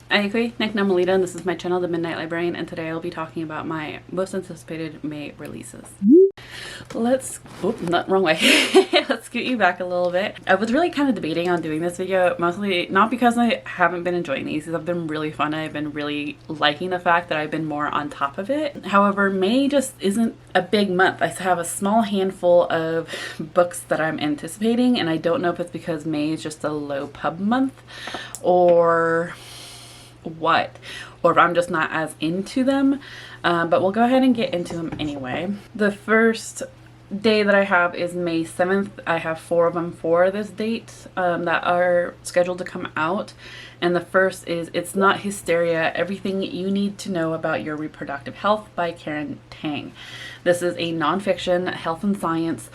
Ayakwe, Neknamalita, and this is my channel, The Midnight Librarian, and today I'll be talking about my most anticipated May releases. Wrong way. Let's scoot you back a little bit. I was really kind of debating on doing this video, mostly not because I haven't been enjoying these have been really fun. I've been really liking the fact that I've been more on top of it. However, May just isn't a big month. I have a small handful of books that I'm anticipating, and I don't know if it's because May is just a low pub month or what, or if I'm just not as into them, but we'll go ahead and get into them anyway. The first day that I have is May 7th. I have 4 of them for this date that are scheduled to come out, and the first is It's Not Hysteria, Everything You Need to Know About Your Reproductive Health by Karen Tang. This is a nonfiction health and science,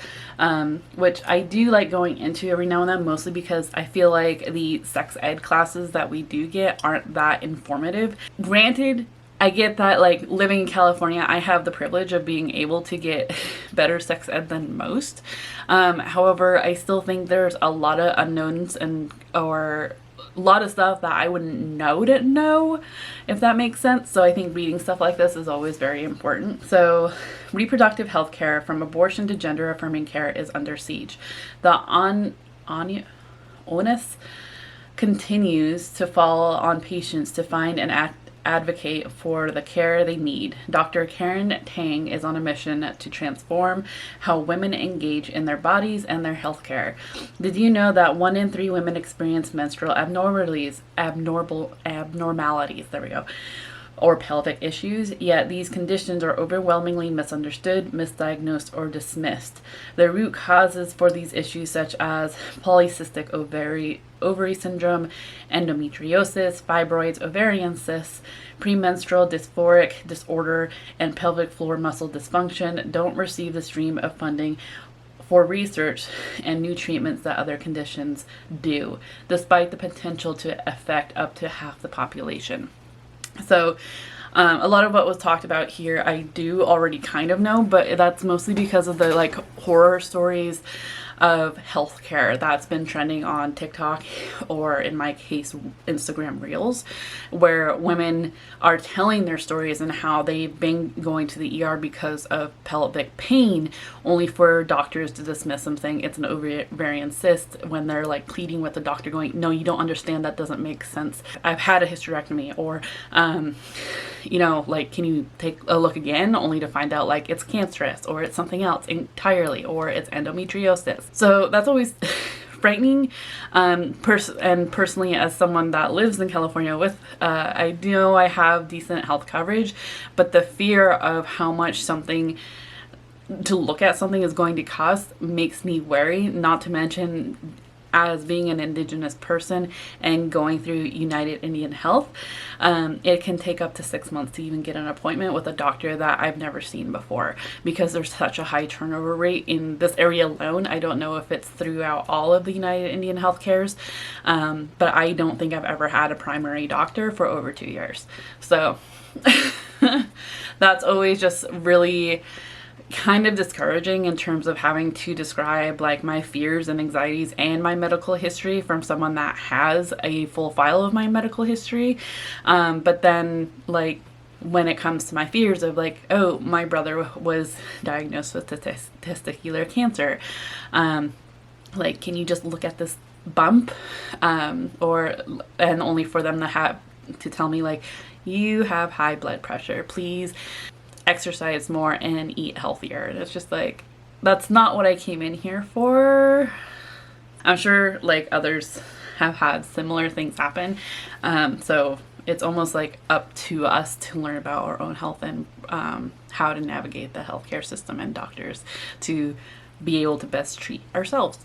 which I do like going into every now and then, mostly because I feel like the sex ed classes that we do get aren't that informative. Granted, I get that, like, living in California, I have the privilege of being able to get better sex ed than most. However, I still think there's a lot of unknowns or a lot of stuff that I wouldn't know, if that makes sense. So I think reading stuff like this is always very important. So reproductive health care, from abortion to gender affirming care, is under siege. The onus continues to fall on patients to find and advocate for the care they need. Dr. Karen Tang is on a mission to transform how women engage in their bodies and their health care. Did you know that 1 in 3 women experience menstrual abnormalities, or pelvic issues, yet these conditions are overwhelmingly misunderstood, misdiagnosed, or dismissed. The root causes for these issues, such as polycystic ovary syndrome, endometriosis, fibroids, ovarian cysts, premenstrual dysphoric disorder, and pelvic floor muscle dysfunction, don't receive the stream of funding for research and new treatments that other conditions do, despite the potential to affect up to half the population. So a lot of what was talked about here I do already kind of know, but that's mostly because of the horror stories of healthcare that's been trending on TikTok, or in my case Instagram Reels, where women are telling their stories and how they've been going to the ER because of pelvic pain, only for doctors to dismiss them saying it's an ovarian cyst, when they're pleading with the doctor going, no, you don't understand, that doesn't make sense, I've had a hysterectomy, or can you take a look again, only to find out it's cancerous, or it's something else entirely, or it's endometriosis. So that's always frightening. Personally, as someone that lives in California I know I have decent health coverage, but the fear of how much to look at something is going to cost makes me wary, not to mention as being an Indigenous person and going through United Indian Health, it can take up to 6 months to even get an appointment with a doctor that I've never seen before, because there's such a high turnover rate in this area alone. I don't know if it's throughout all of the United Indian Health cares, but I don't think I've ever had a primary doctor for over 2 years. So that's always just really kind of discouraging in terms of having to describe my fears and anxieties and my medical history from someone that has a full file of my medical history. But then when it comes to my fears of oh, my brother was diagnosed with testicular cancer, can you just look at this bump, and only for them to tell me you have high blood pressure, please exercise more and eat healthier. And it's just that's not what I came in here for. I'm sure others have had similar things happen, so it's almost up to us to learn about our own health and how to navigate the healthcare system and doctors to be able to best treat ourselves,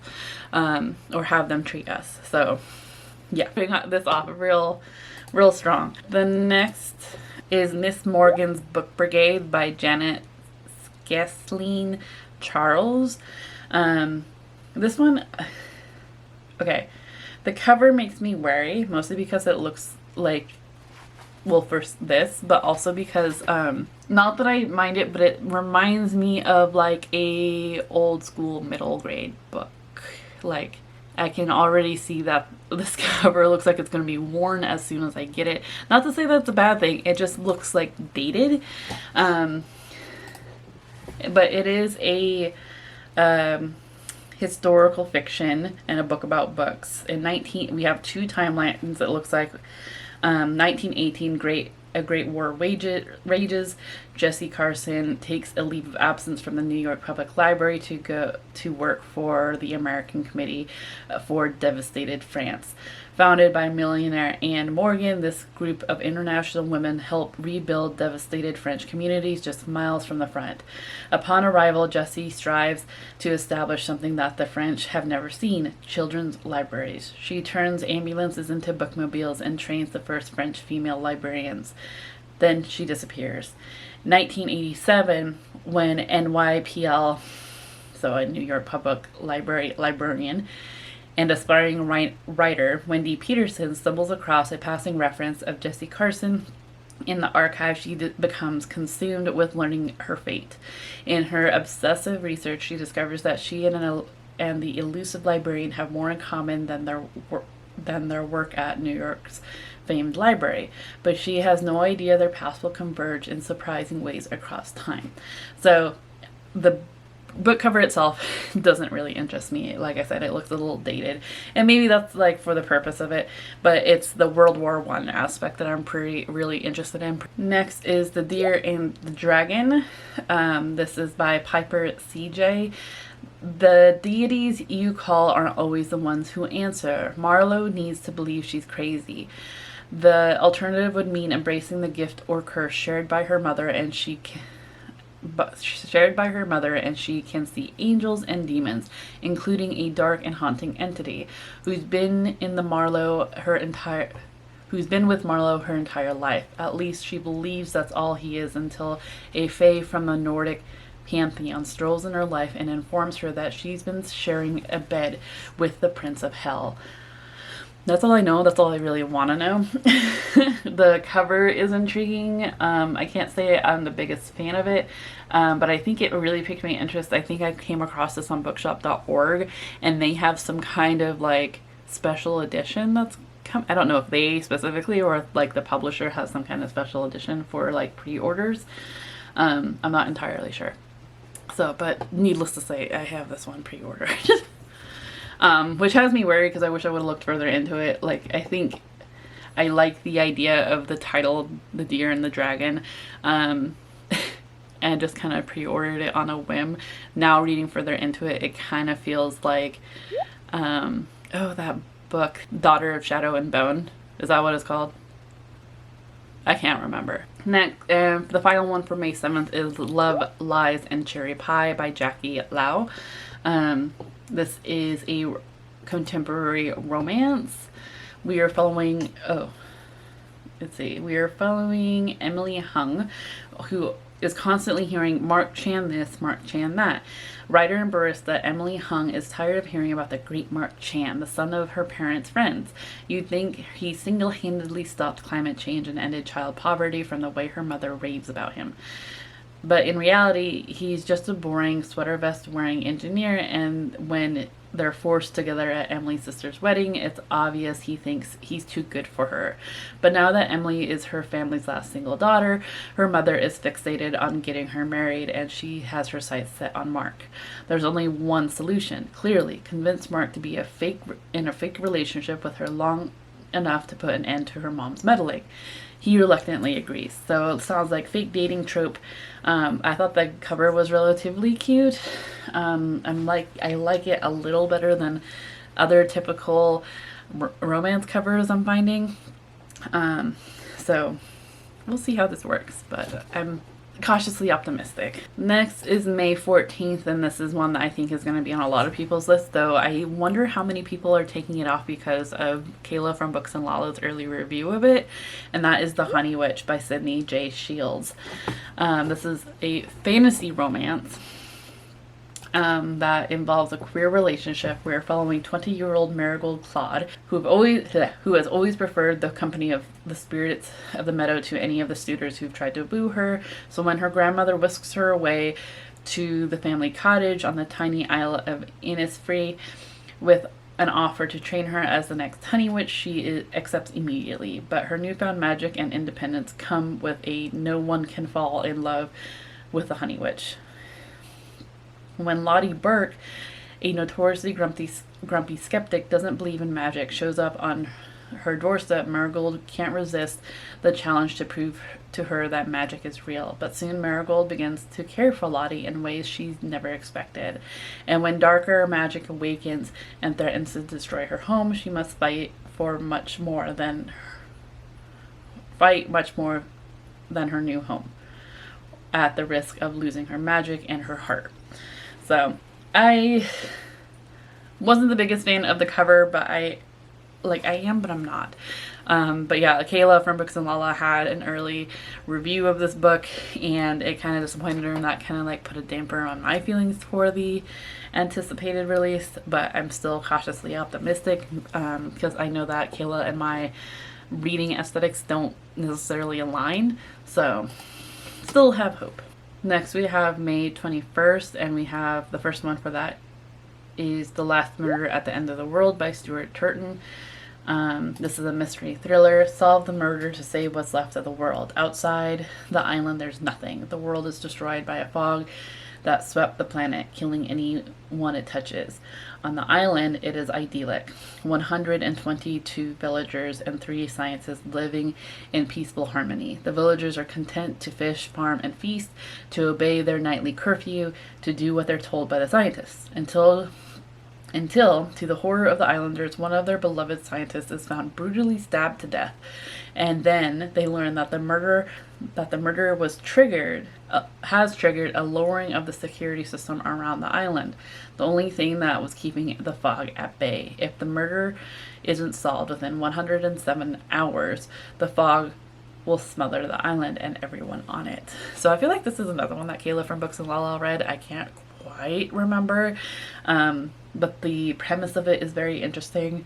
or have them treat us. So yeah, we got this off real strong. The next is Miss Morgan's Book Brigade by Janet Skeslin Charles. This one, okay, the cover makes me wary, mostly because it looks first this, but also because not that I mind it, but it reminds me of a old school middle grade book, I can already see that this cover looks like it's going to be worn as soon as I get it. Not to say that's a bad thing, it just looks like dated. But it is a historical fiction and a book about books. We have two timelines. It looks like 1918, a great war rages. Jesse Carson takes a leave of absence from the New York Public Library to go to work for the American Committee for Devastated France. Founded by millionaire Anne Morgan, this group of international women help rebuild devastated French communities just miles from the front. Upon arrival, Jessie strives to establish something that the French have never seen: children's libraries. She turns ambulances into bookmobiles and trains the first French female librarians. Then she disappears. 1987, when NYPL, so a New York Public Library librarian, and aspiring writer Wendy Peterson stumbles across a passing reference of Jessie Carson in the archive. She becomes consumed with learning her fate. In her obsessive research, she discovers that she and the elusive librarian have more in common than their work at New York's famed library. But she has no idea their paths will converge in surprising ways across time. So the book cover itself doesn't really interest me. Like I said, it looks a little dated, and maybe that's like for the purpose of it, but it's the World War I aspect that I'm really interested in. Next is The Deer and the Dragon. This is by Piper CJ. The deities you call aren't always the ones who answer. Marlowe needs to believe she's crazy. The alternative would mean embracing the gift or curse shared by her mother, and she can see angels and demons, including a dark and haunting entity who's been with Marlowe her entire life. At least she believes that's all he is, until a fae from the Nordic pantheon strolls in her life and informs her that she's been sharing a bed with the Prince of Hell. That's all I know. That's all I really want to know. The cover is intriguing. I can't say I'm the biggest fan of it, but I think it really piqued my interest. I think I came across this on bookshop.org, and they have some kind of like special edition that's I don't know if they specifically or if, like, the publisher has some kind of special edition for like pre-orders. I'm not entirely sure. So, but needless to say, I have this one pre-ordered. Which has me worried because I wish I would have looked further into it. Like, I think I like the idea of the title, The Deer and the Dragon, and just kind of pre-ordered it on a whim. Now reading further into it, it kind of feels like, that book, Daughter of Shadow and Bone. Is that what it's called? I can't remember. Next, the final one for May 7th is Love, Lies, and Cherry Pie by Jackie Lau. This is a contemporary romance. We are following Emily Hung, who is constantly hearing Mark Chan this, Mark Chan that. Writer and barista Emily Hung is tired of hearing about the great Mark Chan, the son of her parents' friends. You'd think he single-handedly stopped climate change and ended child poverty from the way her mother raves about him. But in reality, he's just a boring sweater vest wearing engineer, and when they're forced together at Emily's sister's wedding, it's obvious he thinks he's too good for her. But now that Emily is her family's last single daughter, her mother is fixated on getting her married, and she has her sights set on Mark. There's only one solution: clearly convince Mark to be in a fake relationship with her long enough to put an end to her mom's meddling. He reluctantly agrees. So it sounds like fake dating trope. I thought the cover was relatively cute. I like it a little better than other typical romance covers I'm finding. So we'll see how this works, but I'm cautiously optimistic. Next is May 14th, and this is one that I think is going to be on a lot of people's list, though I wonder how many people are taking it off because of Kayla from Books and Lala's early review of it, and that is The Honey Witch by Sydney J. Shields. This is a fantasy romance that involves a queer relationship. We're following 20-year-old Marigold Claude, who has always preferred the company of the spirits of the meadow to any of the suitors who've tried to woo her. So when her grandmother whisks her away to the family cottage on the tiny isle of Innisfree with an offer to train her as the next Honey Witch, she accepts immediately. But her newfound magic and independence come with a no one can fall in love with the Honey Witch. When Lottie Burke, a notoriously grumpy skeptic, doesn't believe in magic, shows up on her doorstep, Marigold can't resist the challenge to prove to her that magic is real. But soon Marigold begins to care for Lottie in ways she's never expected. And when darker magic awakens and threatens to destroy her home, she must fight much more than her new home, at the risk of losing her magic and her heart. So I wasn't the biggest fan of the cover, but I am, but I'm not. But yeah, Kayla from Books and Lala had an early review of this book, and it kind of disappointed her, and that kind of like put a damper on my feelings for the anticipated release. But I'm still cautiously optimistic, because I know that Kayla and my reading aesthetics don't necessarily align, so still have hope. Next we have May 21st, and we have the first one for that is The Last Murder at the End of the World by Stuart Turton. This is a mystery thriller. Solve the murder to save what's left of the world. Outside the island, there's nothing. The world is destroyed by a fog that swept the planet, killing anyone it touches. On the island, it is idyllic. 122 villagers and 3 scientists living in peaceful harmony. The villagers are content to fish, farm, and feast, to obey their nightly curfew, to do what they're told by the scientists. Until, to the horror of the islanders, one of their beloved scientists is found brutally stabbed to death, and then they learn that the murder has triggered a lowering of the security system around the island, the only thing that was keeping the fog at bay. If the murder isn't solved within 107 hours, the fog will smother the island and everyone on it. So I feel like this is another one that Kayla from Books and Lala read. I can't quite remember, but the premise of it is very interesting,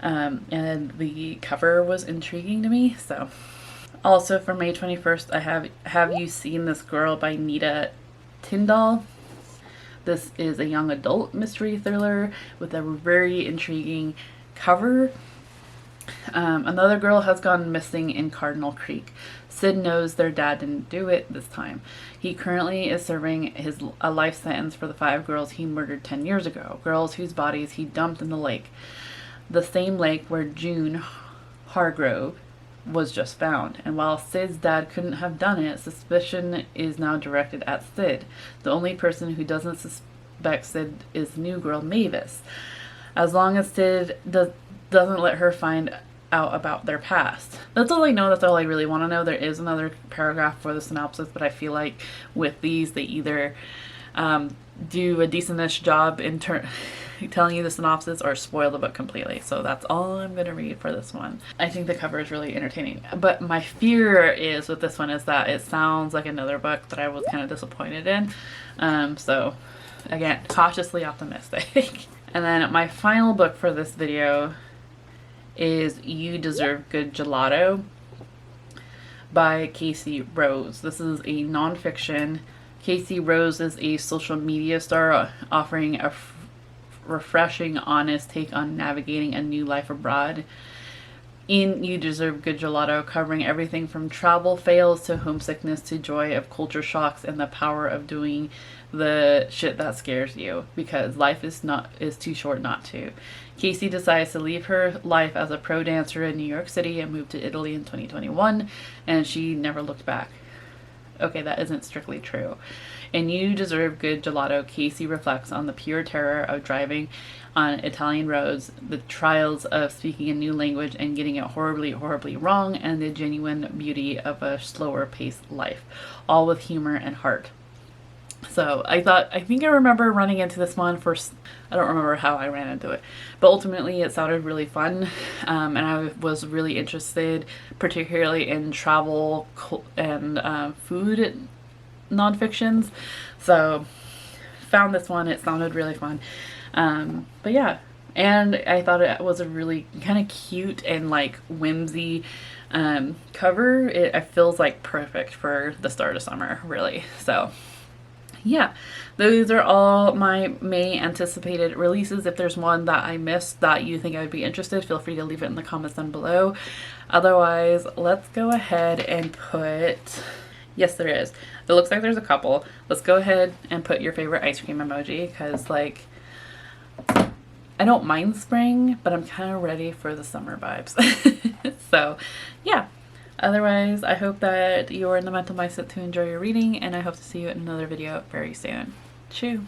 and the cover was intriguing to me. So also for May 21st, I have You Seen This Girl by Nita Tyndall. This is a young adult mystery thriller with a very intriguing cover. Another girl has gone missing in Cardinal Creek. Sid knows their dad didn't do it this time. He currently is serving a life sentence for the 5 girls he murdered 10 years ago, girls whose bodies he dumped in the lake, the same lake where June Hargrove was just found. And while Sid's dad couldn't have done it, suspicion is now directed at Sid. The only person who doesn't suspect Sid is the new girl, Mavis. As long as Sid doesn't let her find out about their past. That's all I know. That's all I really want to know. There is another paragraph for the synopsis, but I feel like with these, they either do a decentish job in telling you the synopsis or spoil the book completely. So that's all I'm going to read for this one. I think the cover is really entertaining, but my fear is with this one is that it sounds like another book that I was kind of disappointed in. So again, cautiously optimistic. And then my final book for this video is You Deserve Good Gelato by Casey Rose. This is a nonfiction. Casey Rose is a social media star offering a refreshing, honest take on navigating a new life abroad. In You Deserve Good Gelato, covering everything from travel fails to homesickness to joy of culture shocks and the power of doing the shit that scares you, because life is too short not to. Casey decides to leave her life as a pro dancer in New York City and move to Italy in 2021, and she never looked back. Okay, that isn't strictly true. In You Deserve Good Gelato, Casey reflects on the pure terror of driving on Italian roads, the trials of speaking a new language and getting it horribly, horribly wrong, and the genuine beauty of a slower paced life, all with humor and heart. So I think I remember running into this one first. I don't remember how I ran into it, but ultimately it sounded really fun, and I was really interested, particularly in travel and food nonfictions. So found this one. It sounded really fun, but yeah, and I thought it was a really kind of cute and like whimsy cover. It feels like perfect for the start of summer, really. So yeah, those are all my May anticipated releases. If there's one that I missed that you think I would be interested, feel free to leave it in the comments down below. Otherwise, let's go ahead and put, yes there is. It looks like there's a couple. Let's go ahead and put your favorite ice cream emoji, because like, I don't mind spring, but I'm kind of ready for the summer vibes. So yeah, otherwise I hope that you're in the mental mindset to enjoy your reading, and I hope to see you in another video very soon. Chew!